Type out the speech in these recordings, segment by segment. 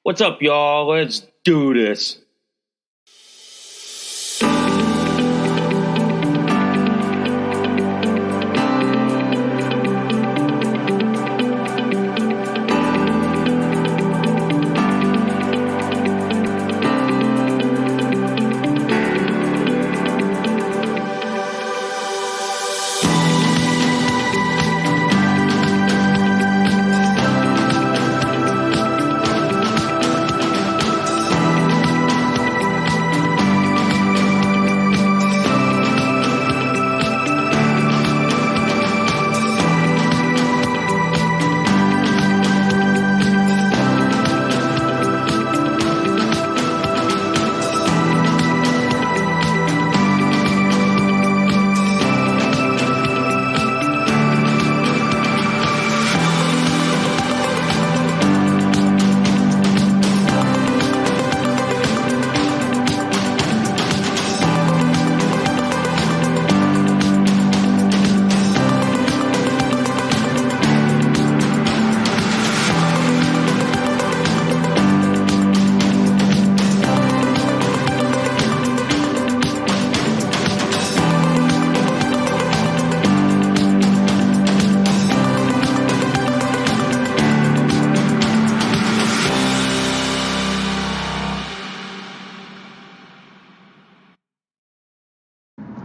What's up, y'all? Let's do this.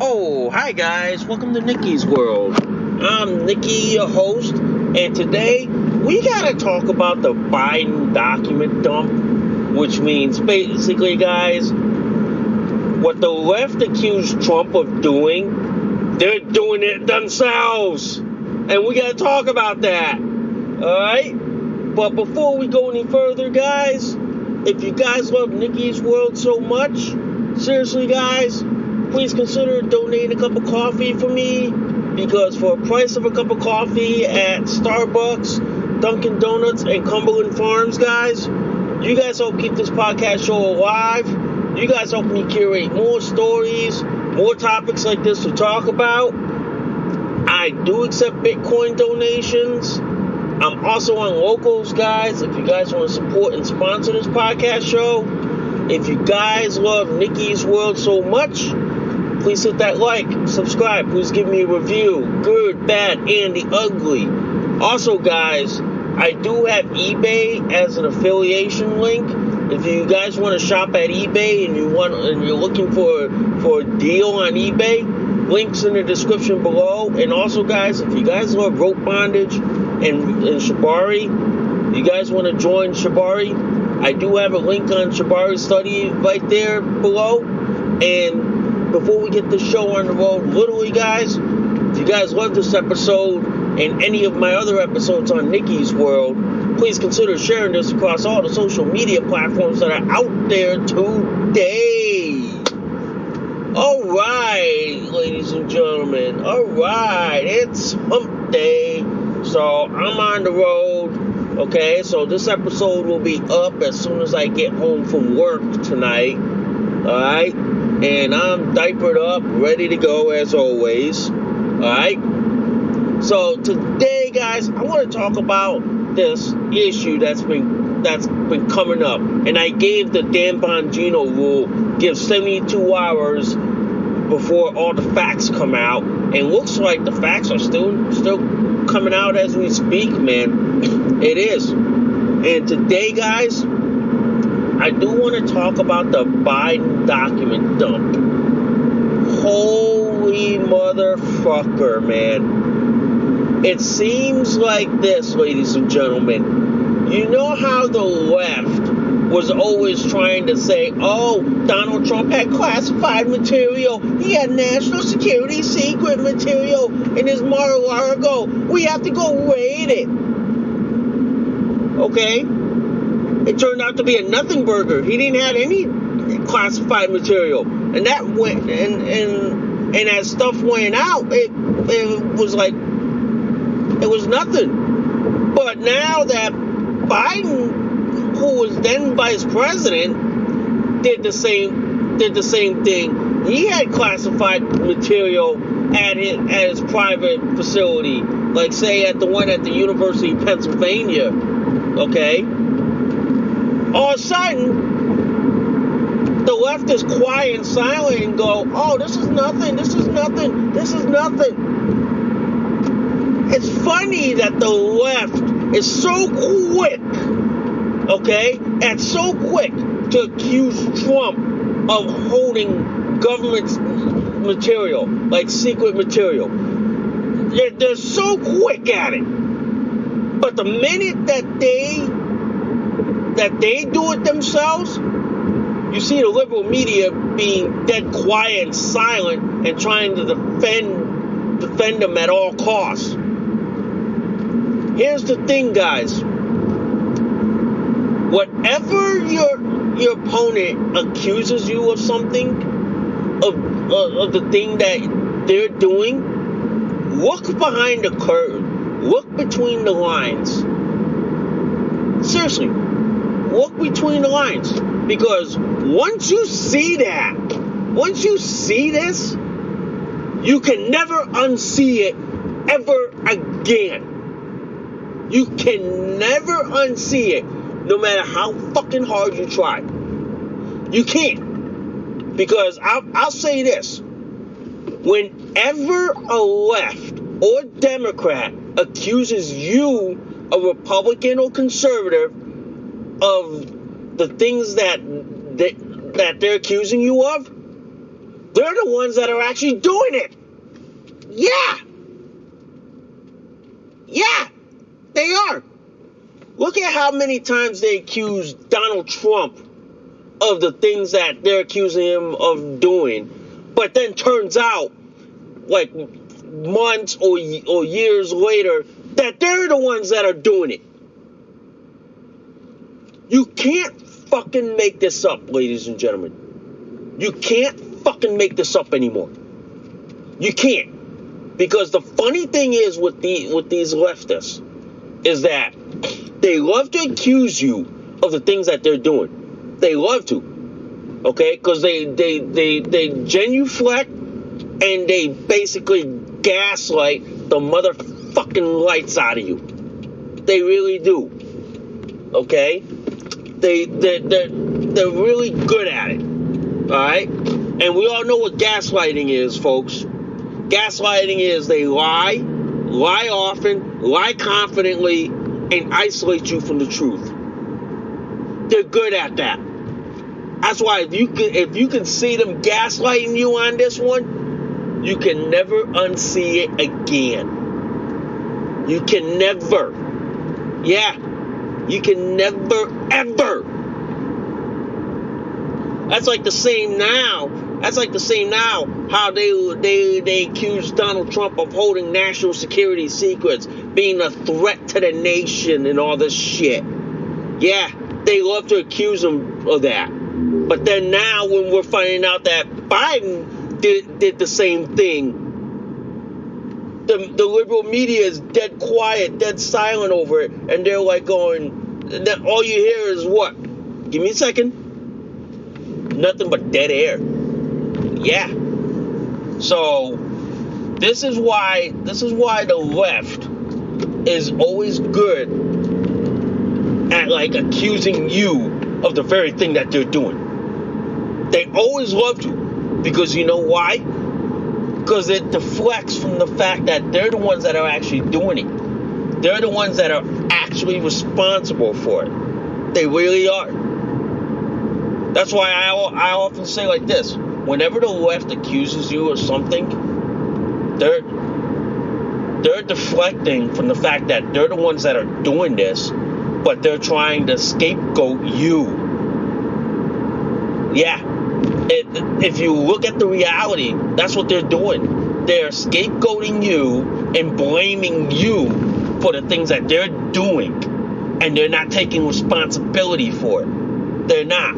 Oh, hi guys, welcome to Nicky's World. I'm Nicky, your host, and today we gotta talk about the Biden document dump, which means basically, guys, what the left accused Trump of doing, they're doing it themselves, and we gotta talk about that, alright? But before we go any further, guys, if you guys love Nicky's World so much, seriously, guys, please consider donating a cup of coffee for me, because for a price of a cup of coffee at Starbucks, Dunkin' Donuts, and Cumberland Farms, guys, you guys help keep this podcast show alive. You guys help me curate more stories, more topics like this to talk about. I do accept Bitcoin donations. I'm also on Locals, guys, if you guys want to support and sponsor this podcast show. If you guys love Nicky's World so much, please hit that like, subscribe, please give me a review, good, bad, and the ugly. Also, guys, I do have eBay as an affiliation link. If you guys want to shop at eBay and you're looking for a deal on eBay, links in the description below. And also, guys, if you guys love rope bondage and Shibari, you guys want to join Shibari, I do have a link on Shibari Study right there below. And before we get this show on the road, literally, guys, if you guys love this episode and any of my other episodes on Nicky's World, please consider sharing this across all the social media platforms that are out there today. All right, ladies and gentlemen. All right, it's hump day. So I'm on the road. Okay, so this episode will be up as soon as I get home from work tonight. All right. And I'm diapered up, ready to go as always. Alright? So today, guys, I want to talk about this issue that's been coming up. And I gave the Dan Bongino rule, give 72 hours before all the facts come out. And looks like the facts are still coming out as we speak, man. It is. And today, guys, I do want to talk about the Biden document dump. Holy motherfucker, man. It seems like this, ladies and gentlemen. You know how the left was always trying to say, oh, Donald Trump had classified material. He had national security secret material in his Mar-a-Lago. We have to go raid it. Okay? It turned out to be a nothing burger. He didn't have any classified material. And that went, and as stuff went out, it was like, it was nothing. But now that Biden, who was then vice president, did the same thing. He had classified material at his private facility, like say at the one at the University of Pennsylvania. Okay. All left is quiet and silent and go, oh, this is nothing, this is nothing, this is nothing. It's funny that the left is so quick, okay, and so quick to accuse Trump of holding government material, like secret material. They're so quick at it. But the minute that they do it themselves, you see the liberal media being dead quiet and silent and trying to defend them at all costs. Here's the thing, guys. Whatever your opponent accuses you of something, of the thing that they're doing, look behind the curtain. Look between the lines. Seriously, look between the lines. Because once you see that, once you see this, you can never unsee it ever again. You can never unsee it, no matter how fucking hard you try. You can't. Because I'll say this. Whenever a left or Democrat accuses you, a Republican or conservative, of the things that they're accusing you of, they're the ones that are actually doing it. Yeah, they are. Look at how many times they accuse Donald Trump of the things that they're accusing him of doing, but then turns out, like months or years later, that they're the ones that are doing it. You can't fucking make this up, ladies and gentlemen. You can't fucking make this up anymore. You can't. Because the funny thing is with these leftists is that they love to accuse you of the things that they're doing. They love to. Okay? Because they genuflect and they basically gaslight the motherfucking lights out of you. They really do. Okay? They're really good at it. Alright? And we all know what gaslighting is, folks. Gaslighting is they lie often, lie confidently, and isolate you from the truth. They're good at that. That's why if you can see them gaslighting you on this one, you can never unsee it again. You can never. Yeah. You can never, ever. That's like the same now. How they accuse Donald Trump of holding national security secrets, being a threat to the nation and all this shit. Yeah, they love to accuse him of that. But then now when we're finding out that Biden did the same thing, the liberal media is dead quiet, dead silent over it, and they're like going, all you hear is what? Give me a second. Nothing but dead air. Yeah. So this is why the left is always good at like accusing you of the very thing that they're doing. They always love to. Because you know why? Because it deflects from the fact that they're the ones that are actually doing it. They're the ones that are actually responsible for it. They really are. That's why I often say like this. Whenever the left accuses you of something, they're deflecting from the fact that they're the ones that are doing this, but they're trying to scapegoat you. Yeah. If you look at the reality, that's what they're doing. They're scapegoating you and blaming you for the things that they're doing, and they're not taking responsibility for it. They're not.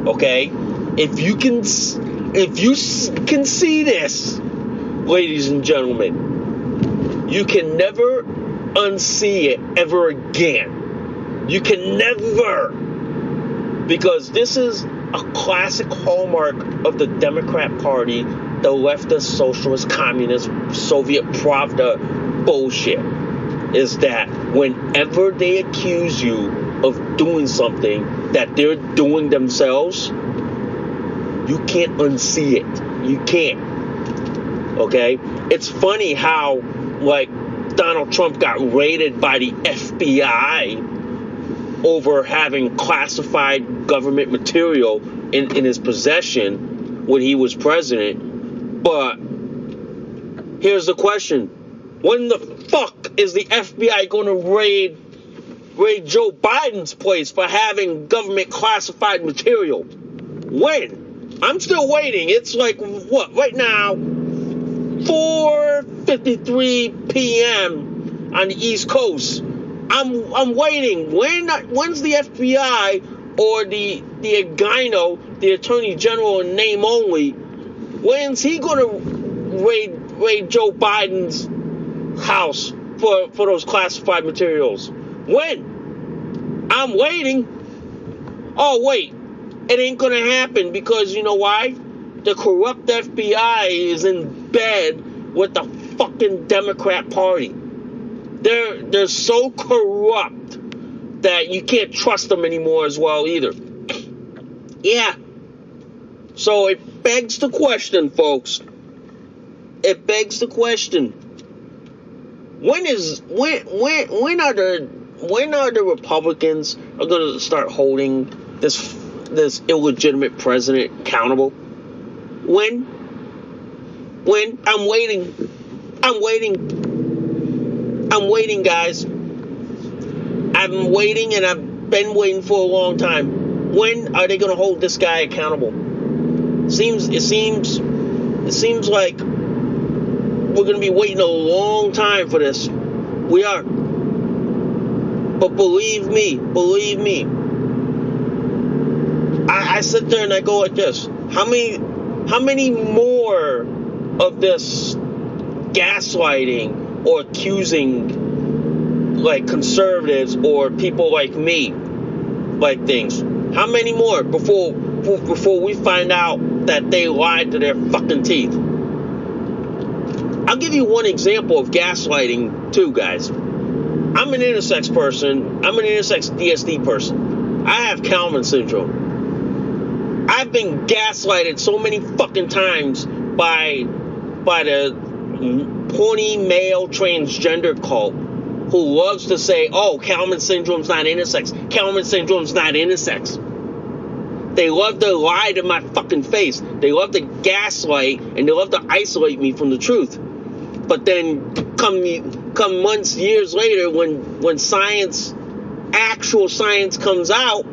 Okay? If you can see this, ladies and gentlemen, you can never unsee it ever again. You can never. Because this is a classic hallmark of the Democrat Party, the leftist, socialist, communist, Soviet Pravda bullshit, is that whenever they accuse you of doing something that they're doing themselves, You can't unsee it. You can't. Okay? It's funny how, like, Donald Trump got raided by the FBI over having classified government material in his possession when he was president. But here's the question. When the fuck is the FBI going to raid Joe Biden's place for having government classified material? When? I'm still waiting. It's like, what, right now, 4:53 p.m. on the East Coast. I'm waiting. When's the FBI or the Gyno, the Attorney General in name only, when's he going to raid Joe Biden's house for those classified materials? When? I'm waiting. Oh, wait. It ain't going to happen because you know why? The corrupt FBI is in bed with the fucking Democrat Party. They're so corrupt that you can't trust them anymore as well either. Yeah. So it begs the question, folks. It begs the question. When are the Republicans are going to start holding this illegitimate president accountable? When? I'm waiting. I'm waiting, guys. I'm waiting, and I've been waiting for a long time. When are they going to hold this guy accountable? It seems like we're going to be waiting a long time for this. We are. But believe me, I sit there and I go like this. How many more of this gaslighting or accusing, like, conservatives or people like me, like things? How many more before we find out that they lied to their fucking teeth? I'll give you one example of gaslighting too, guys. I'm an intersex person. I'm an intersex DSD person. I have Kalman syndrome. I've been gaslighted so many fucking times by the horny male transgender cult who loves to say, oh, Kalman syndrome's not intersex. Kalman syndrome's not intersex. They love to lie to my fucking face. They love to gaslight, and they love to isolate me from the truth. But then come months, years later, when actual science comes out,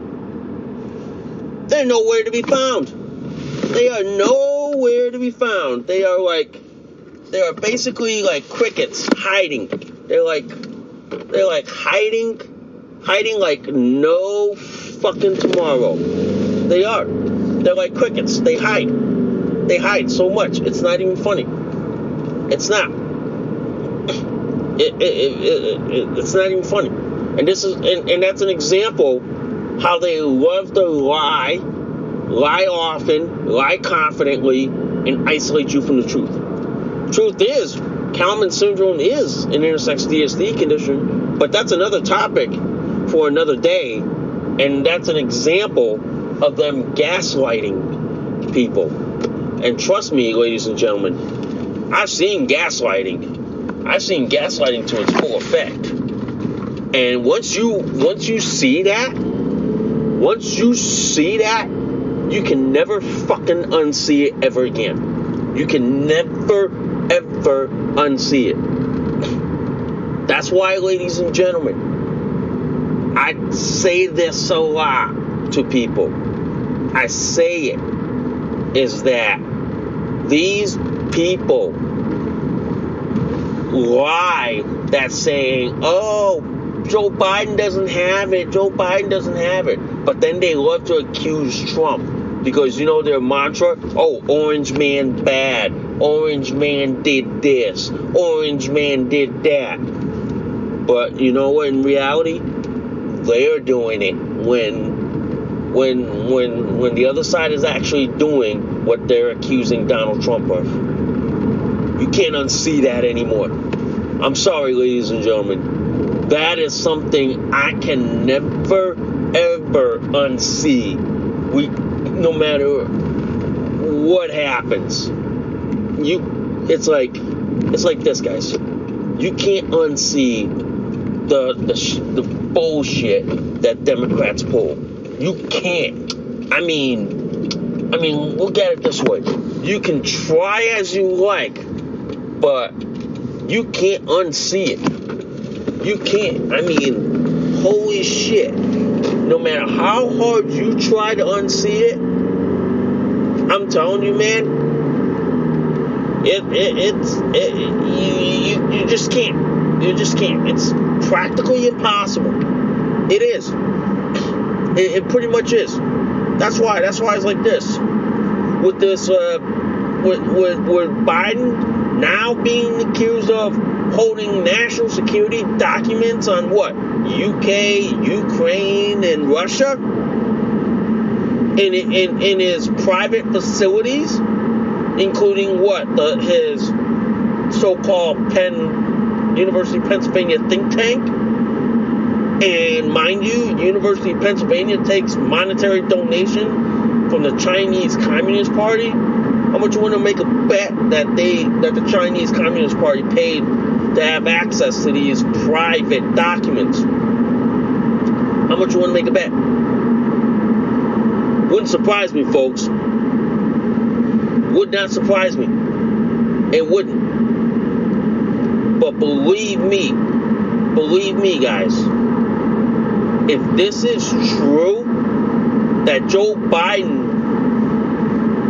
they're nowhere to be found. They are nowhere to be found. They are basically like crickets hiding. They're like hiding like no fucking tomorrow. They are. They're like crickets. They hide. They hide so much. It's not even funny. It's not. It's not even funny. And that's an example how they love to lie often, lie confidently, and isolate you from the truth. Truth is, Kalman syndrome is an intersex DSD condition, but that's another topic for another day, and that's an example of them gaslighting people. And trust me, ladies and gentlemen, I've seen gaslighting. I've seen gaslighting to its full effect. And once you see that, you can never fucking unsee it ever again. You can never, ever unsee it. That's why, ladies and gentlemen, I say this a lot to people. I say it is that these people lie that saying, oh, Joe Biden doesn't have it. Joe Biden doesn't have it. But then they love to accuse Trump because, you know, their mantra, oh, orange man bad. Orange man did this. Orange man did that. But you know what? In reality, they're doing it when the other side is actually doing what they're accusing Donald Trump of. You can't unsee that anymore. I'm sorry, ladies and gentlemen. That is something I can never, ever unsee. No matter what happens? It's like this, guys. You can't unsee the bullshit that Democrats pull. You can't. I mean, look at it this way. You can try as you like, but you can't unsee it. You can't. I mean, holy shit. No matter how hard you try to unsee it, I'm telling you, man, you just can't. You just can't. It's practically impossible. It is. It pretty much is. That's why it's like this. With this, with Biden now being accused of holding national security documents on what? UK, Ukraine, and Russia in his private facilities, including what? His so-called University of Pennsylvania think tank. And mind you, University of Pennsylvania takes monetary donation from the Chinese Communist Party. How much you want to make a bet that the Chinese Communist Party paid to have access to these private documents? How much you want to make a bet? Wouldn't surprise me, folks. Would not surprise me. It wouldn't. But believe me, guys, if this is true, that Joe Biden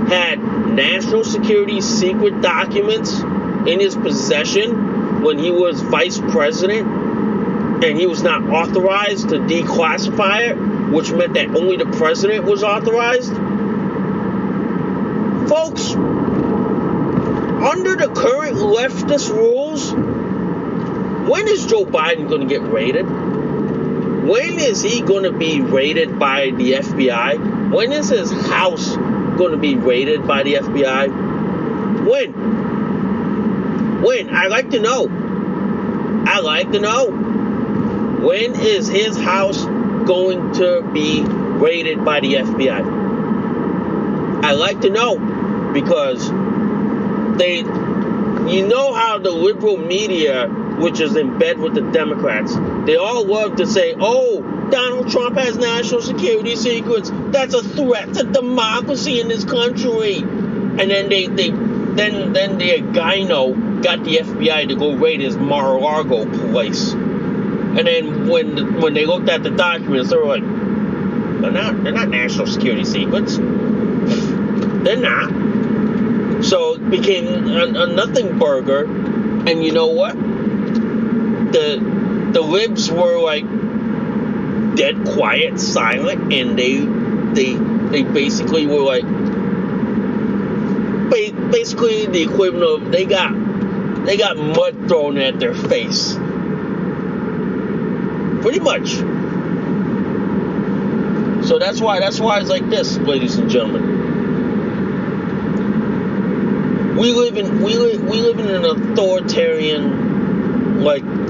had national security secret documents in his possession when he was vice president, and he was not authorized to declassify it, which meant that only the president was authorized. Folks, under the current leftist rules, when is Joe Biden going to get raided? When is he going to be raided by the FBI? When is his house going to be raided by the FBI? When? I'd like to know. When is his house going to be raided by the FBI? I'd like to know, because you know how the liberal media, which is in bed with the Democrats, they all love to say, oh, Donald Trump has national security secrets. That's a threat to democracy in this country. And then the gyno got the FBI to go raid his Mar-a-Lago place. And then when they looked at the documents, they were like, they're not national security secrets. They're not. So it became a nothing burger. And you know what? The libs were like dead quiet, silent, and they basically were like basically the equivalent of they got mud thrown at their face. Pretty much. So that's why it's like this, ladies and gentlemen. We live in an authoritarian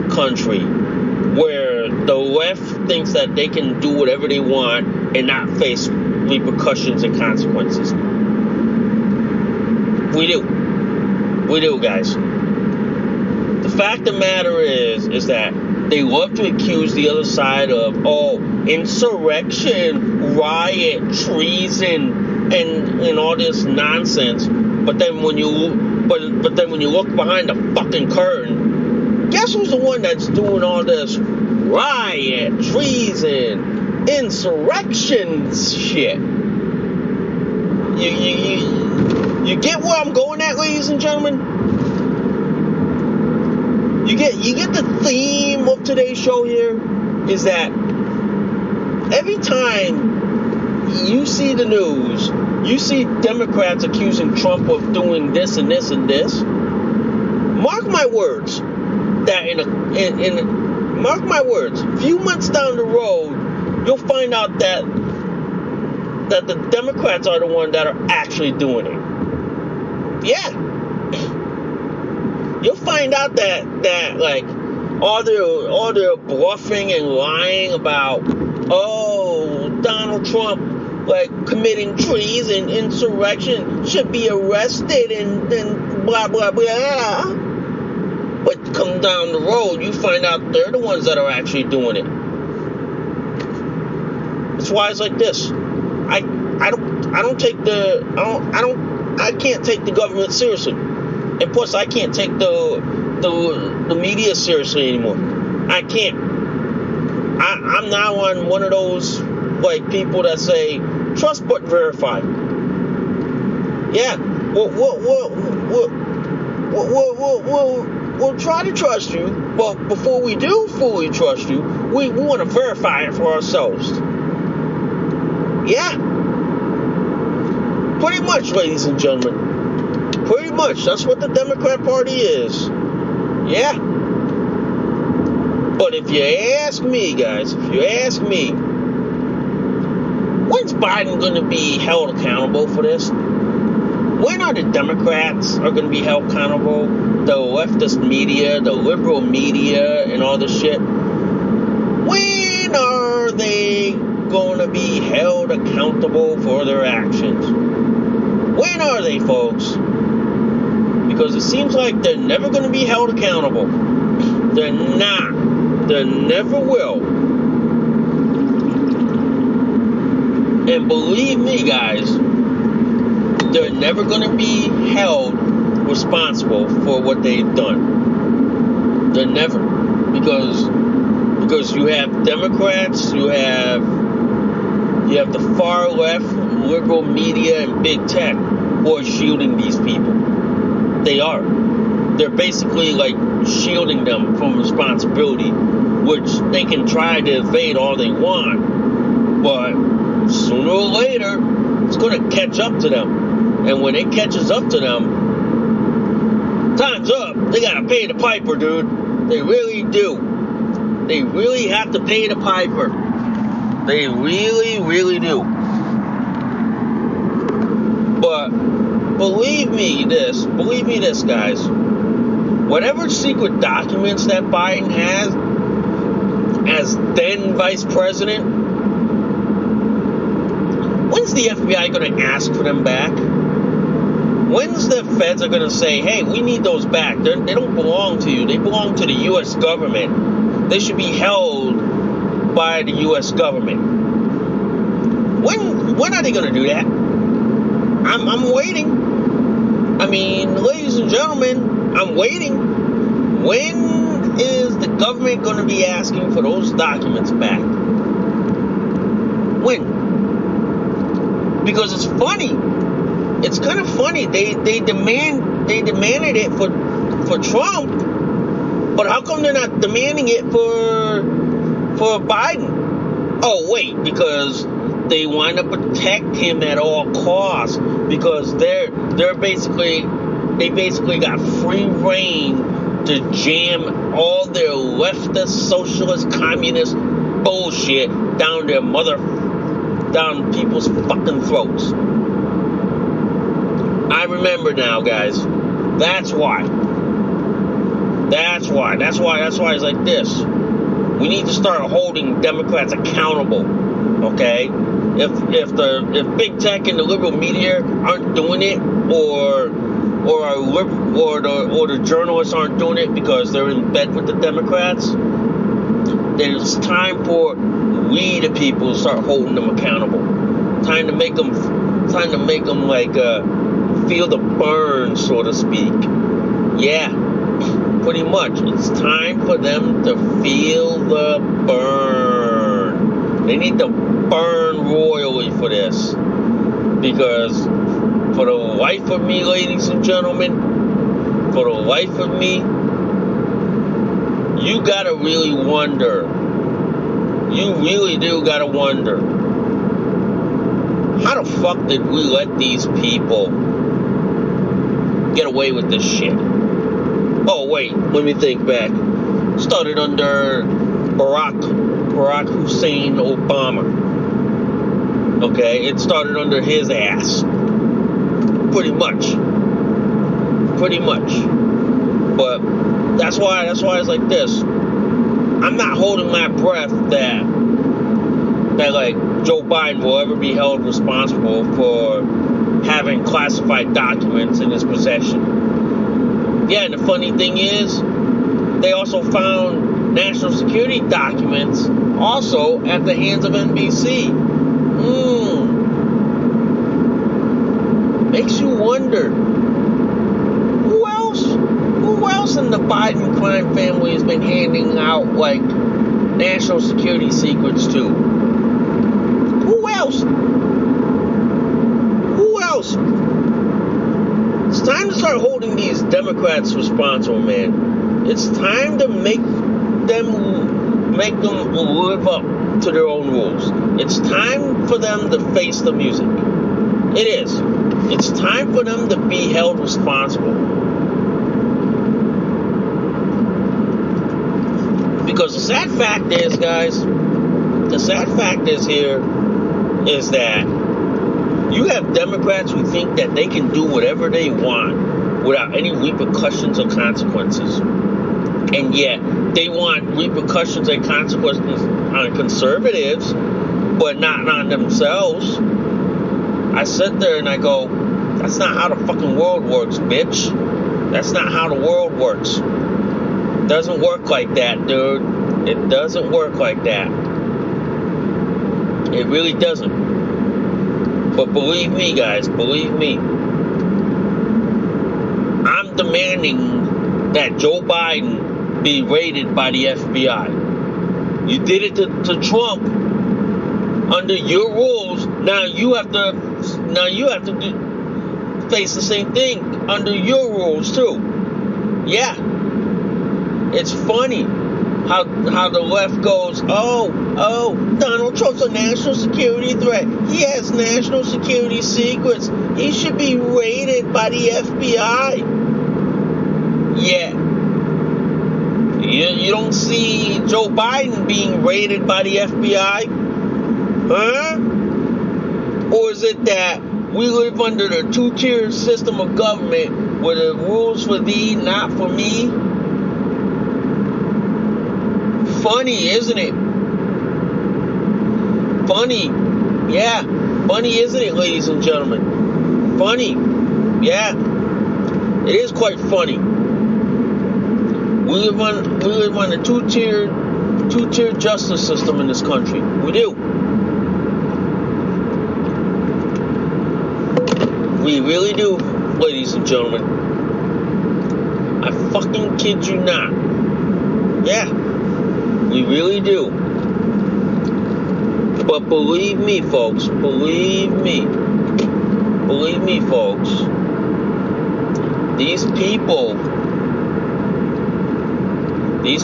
country where the left thinks that they can do whatever they want and not face repercussions and consequences. We do, guys. The fact of the matter is that they love to accuse the other side of insurrection, riot, treason, and all this nonsense. But then when you look behind the fucking curtain, guess who's the one that's doing all this riot, treason, insurrection shit? You get where I'm going at, ladies and gentlemen? You get the theme of today's show here is that every time you see the news, you see Democrats accusing Trump of doing this and this and this. Mark my words, that mark my words, a few months down the road, you'll find out that the Democrats are the ones that are actually doing it. Yeah. You'll find out that like all their bluffing and lying about, Donald Trump like committing treason and insurrection should be arrested and blah blah blah. But come down the road, you find out they're the ones that are actually doing it. That's why it's like this. I can't take the government seriously, and plus I can't take the media seriously anymore. I can't. I'm now on one of those like people that say trust but verify. Yeah, we'll try to trust you, but before we do fully trust you, we want to verify it for ourselves. Yeah. Pretty much, ladies and gentlemen. Pretty much. That's what the Democrat Party is. Yeah. But if you ask me, guys, when's Biden going to be held accountable for this? When are the Democrats are going to be held accountable? The leftist media, the liberal media, and all this shit? When are they going to be held accountable for their actions? When are they, folks? Because it seems like they're never going to be held accountable. They're not. They never will. And believe me, guys, they're never going to be held responsible for what they've done. They're never. Because you have Democrats, you have the far left, liberal media, and big tech who are shielding these people. They are. They're basically like shielding them from responsibility, which they can try to evade all they want, but sooner or later, it's going to catch up to them. And when it catches up to them, time's up. They got to pay the piper, dude. They really do. They really have to pay the piper. They really, really do. But believe me this, guys. Whatever secret documents that Biden has as then vice president, when's the FBI going to ask for them back? When's the feds are going to say, hey, we need those back? They don't belong to you. They belong to the U.S. government. They should be held by the U.S. government. When are they going to do that? I'm waiting. I mean, ladies and gentlemen, I'm waiting. When is the government going to be asking for those documents back? When? Because it's funny. It's kind of funny. They demanded it for Trump, but how come they're not demanding it for Biden? Oh wait, because they want to protect him at all costs, because they basically got free reign to jam all their leftist, socialist, communist bullshit down people's fucking throats. I remember now, guys. That's why it's like this. We need to start holding Democrats accountable. Okay? If big tech and the liberal media aren't doing it, or the journalists aren't doing it because they're in bed with the Democrats, then it's time for we, the people, to start holding them accountable. Time to make them like feel the burn, so to speak. Yeah, pretty much. It's time for them to feel the burn. They need to burn royally for this. Because for the life of me, ladies and gentlemen, for the life of me, you gotta really wonder. You really do gotta wonder. How the fuck did we let these people get away with this shit? Oh wait, let me think back. Started under Barack Hussein Obama. Okay, it started under his ass. Pretty much. But that's why it's like this. I'm not holding my breath that like Joe Biden will ever be held responsible for having classified documents in his possession. Yeah, and the funny thing is, they also found national security documents also at the hands of NBC. Makes you wonder, who else in the Biden crime family has been handing out, like, national security secrets to? Who else? It's time to start holding these Democrats responsible, man. It's time to make them live up to their own rules. It's time for them to face the music. It is. It's time for them to be held responsible. Because the sad fact is, guys, is that you have Democrats who think that they can do whatever they want without any repercussions or consequences. And yet, they want repercussions and consequences on conservatives, but not on themselves. I sit there and I go, that's not how the fucking world works, bitch. That's not how the world works. It doesn't work like that, dude. It doesn't work like that. It really doesn't. But believe me, guys, believe me. I'm demanding that Joe Biden be raided by the FBI. You did it to Trump under your rules. Now you have to face the same thing under your rules too. Yeah. It's funny how the left goes, oh, Donald Trump's a national security threat. He has national security secrets. He should be raided by the FBI. Yeah. You don't see Joe Biden being raided by the FBI? Huh? Or is it that we live under the two-tier system of government where the rules for thee, not for me? Funny, isn't it? Funny. Yeah. Funny, isn't it, ladies and gentlemen? Funny. Yeah. It is quite funny. We live on a two-tier justice system in this country. We do. We really do, ladies and gentlemen. I fucking kid you not. Yeah. We really do. But believe me, folks. Believe me, folks. These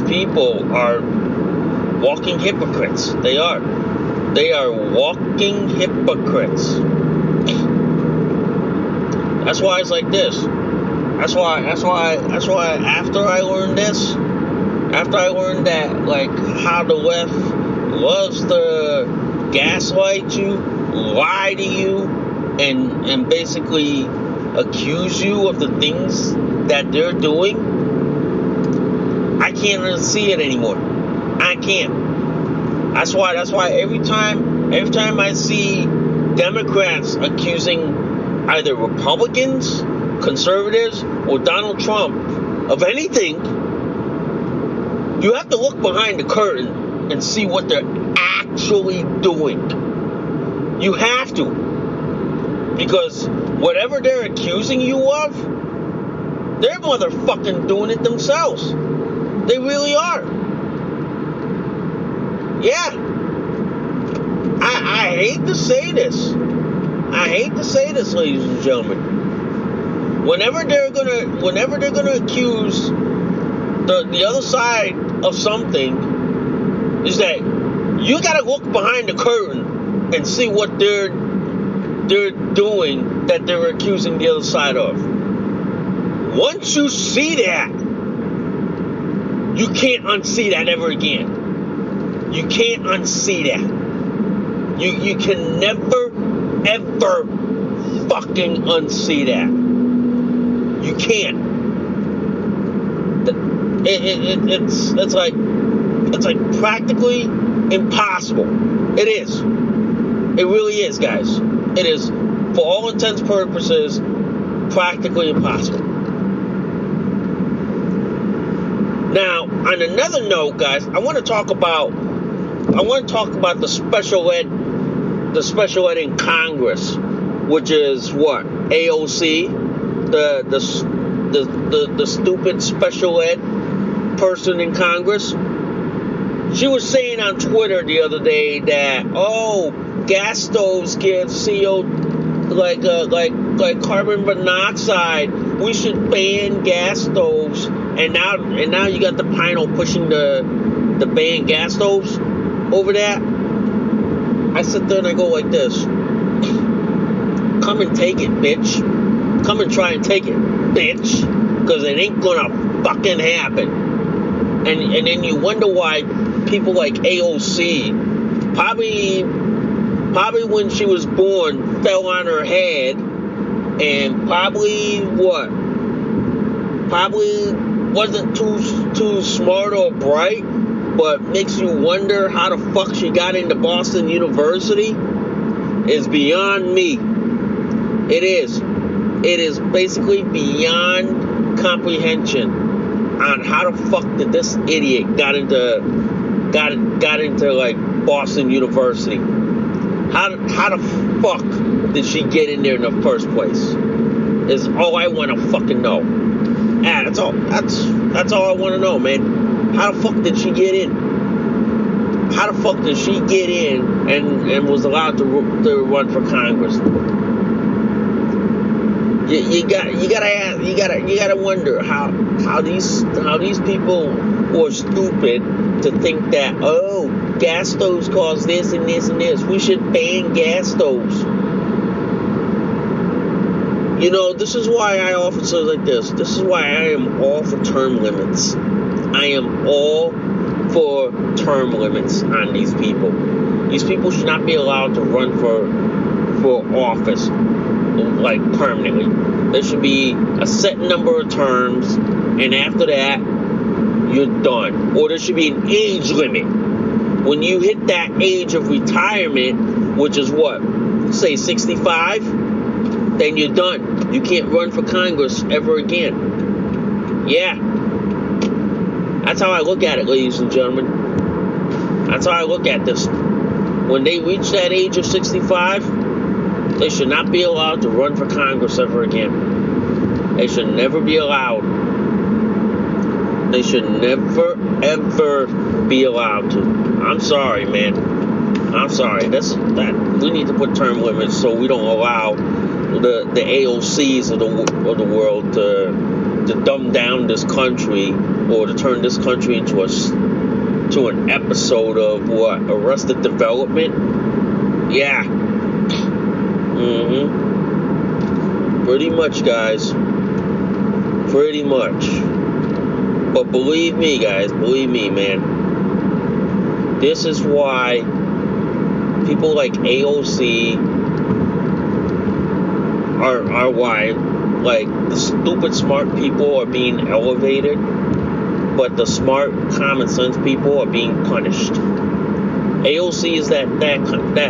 people are walking hypocrites. They are. They are walking hypocrites. That's why it's like this. That's why after I learned that, like, how the left loves to gaslight you, lie to you, and basically accuse you of the things that they're doing, I can't really see it anymore. I can't. That's why every time I see Democrats accusing either Republicans, conservatives, or Donald Trump of anything, you have to look behind the curtain and see what they're actually doing. You have to. Because whatever they're accusing you of, they're motherfucking doing it themselves. They really are. Yeah. I hate to say this. Ladies and gentlemen. Whenever they're gonna accuse the other side of something, is that you gotta look behind the curtain and see what they're doing that they're accusing the other side of. Once you see that, you can't unsee that ever again. You can't unsee that. You can never, ever fucking unsee that. You can't. It's like practically impossible. It is. It really is, guys. It is, for all intents and purposes, practically impossible. Now, on another note, guys, I want to talk about the special ed in Congress, which is what? AOC, the stupid special ed person in Congress. She was saying on Twitter the other day that, gas stoves give CO like carbon monoxide. We should ban gas stoves. And now you got the panel pushing the ban gas stoves over that. I sit there and I go like this. Come and take it, bitch. Come and try and take it, bitch. Because it ain't gonna fucking happen. And then you wonder why people like AOC, probably when she was born, fell on her head, and probably wasn't too smart or bright, but makes you wonder how the fuck she got into Boston University, is beyond me. It is basically beyond comprehension on how the fuck did this idiot got into like Boston University. How the fuck did she get in there in the first place? Is all I want to fucking know. That's all I want to know, man. How the fuck did she get in? How the fuck did she get in and was allowed to run for Congress? You gotta wonder how these people who are stupid to think that, gas stoves cause this and this and this. We should ban gas stoves. You know, this is why I often say like this. This is why I am all for term limits. I am all for term limits on these people. These people should not be allowed to run for office, like, permanently. There should be a set number of terms, and after that, you're done. Or there should be an age limit. When you hit that age of retirement, which is what? Say 65? Then you're done. You can't run for Congress ever again. Yeah. That's how I look at it, ladies and gentlemen. That's how I look at this. When they reach that age of 65, they should not be allowed to run for Congress ever again. They should never be allowed. They should never, ever be allowed to. I'm sorry, man. I'm sorry. We need to put term limits so we don't allow the AOCs of the world to dumb down this country, or to turn this country into an episode of what? Arrested Development? Yeah. Pretty much, guys. Pretty much. But believe me, guys. Believe me, man. This is why people like AOC are why, like, the stupid smart people are being elevated, but the smart common sense people are being punished. AOC is that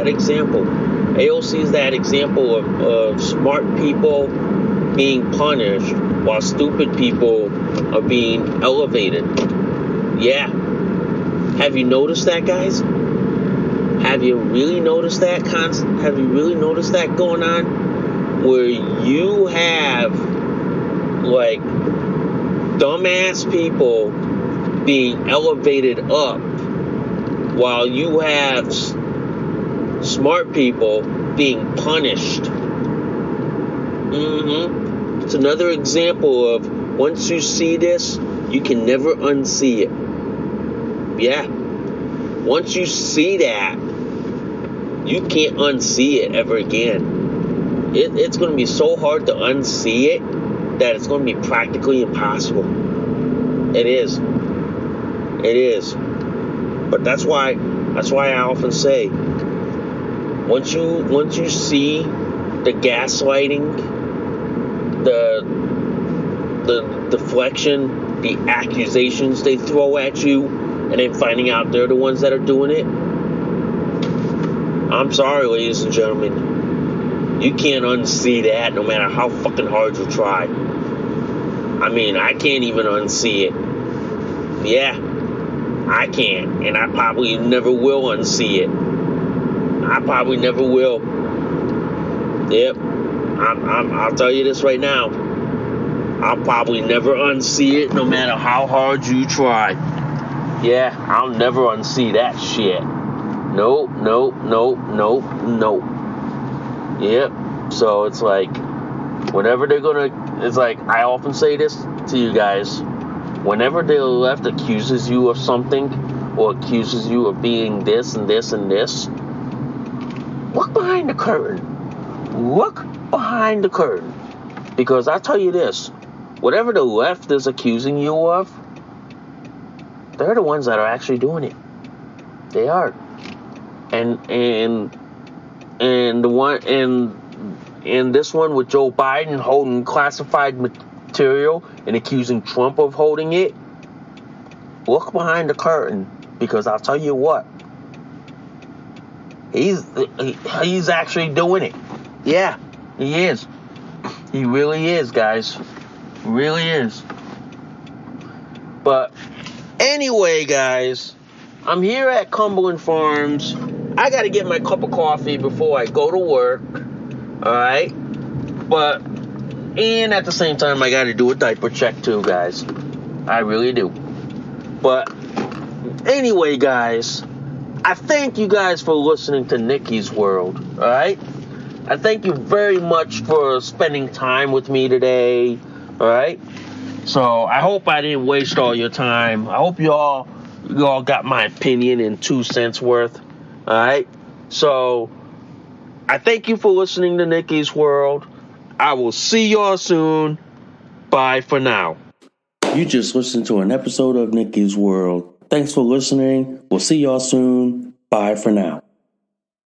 example. AOC is that example of smart people being punished while stupid people are being elevated. Yeah. Have you noticed that, guys? Have you really noticed that Have you really noticed that going on? Where you have, like, dumbass people being elevated up, while you have smart people being punished. It's another example of, once you see this, you can never unsee it. Yeah. Once you see that, you can't unsee it ever again. It's going to be so hard to unsee it that it's going to be practically impossible. It is. It is. But that's why I often say, once you see the gaslighting, the deflection, the accusations they throw at you, and then finding out they're the ones that are doing it, I'm sorry, ladies and gentlemen. You can't unsee that no matter how fucking hard you try. I mean, I can't even unsee it. Yeah, I can't. And I probably never will unsee it. I probably never will. Yep. I'll tell you this right now. I'll probably never unsee it no matter how hard you try. Yeah, I'll never unsee that shit. Nope. Yep. So it's like, whenever they're gonna, it's like, I often say this to you guys. Whenever the left accuses you of something, or accuses you of being this and this and this, look behind the curtain. Look behind the curtain. Because I'll tell you this, whatever the left is accusing you of, they're the ones that are actually doing it. They are. And the one and this one with Joe Biden holding classified material and accusing Trump of holding it, look behind the curtain, because I'll tell you what, he's actually doing it. Yeah, he is. He really is, guys. Really is. But anyway, guys, I'm here at Cumberland Farms. I got to get my cup of coffee before I go to work. All right? But, and at the same time, I got to do a diaper check too, guys. I really do. But anyway, guys, I thank you guys for listening to Nicky's World. All right? I thank you very much for spending time with me today. All right? So I hope I didn't waste all your time. I hope you all got my opinion in 2 cents worth. All right? So I thank you for listening to Nicky's World. I will see y'all soon. Bye for now. You just listened to an episode of Nicky's World. Thanks for listening. We'll see y'all soon. Bye for now.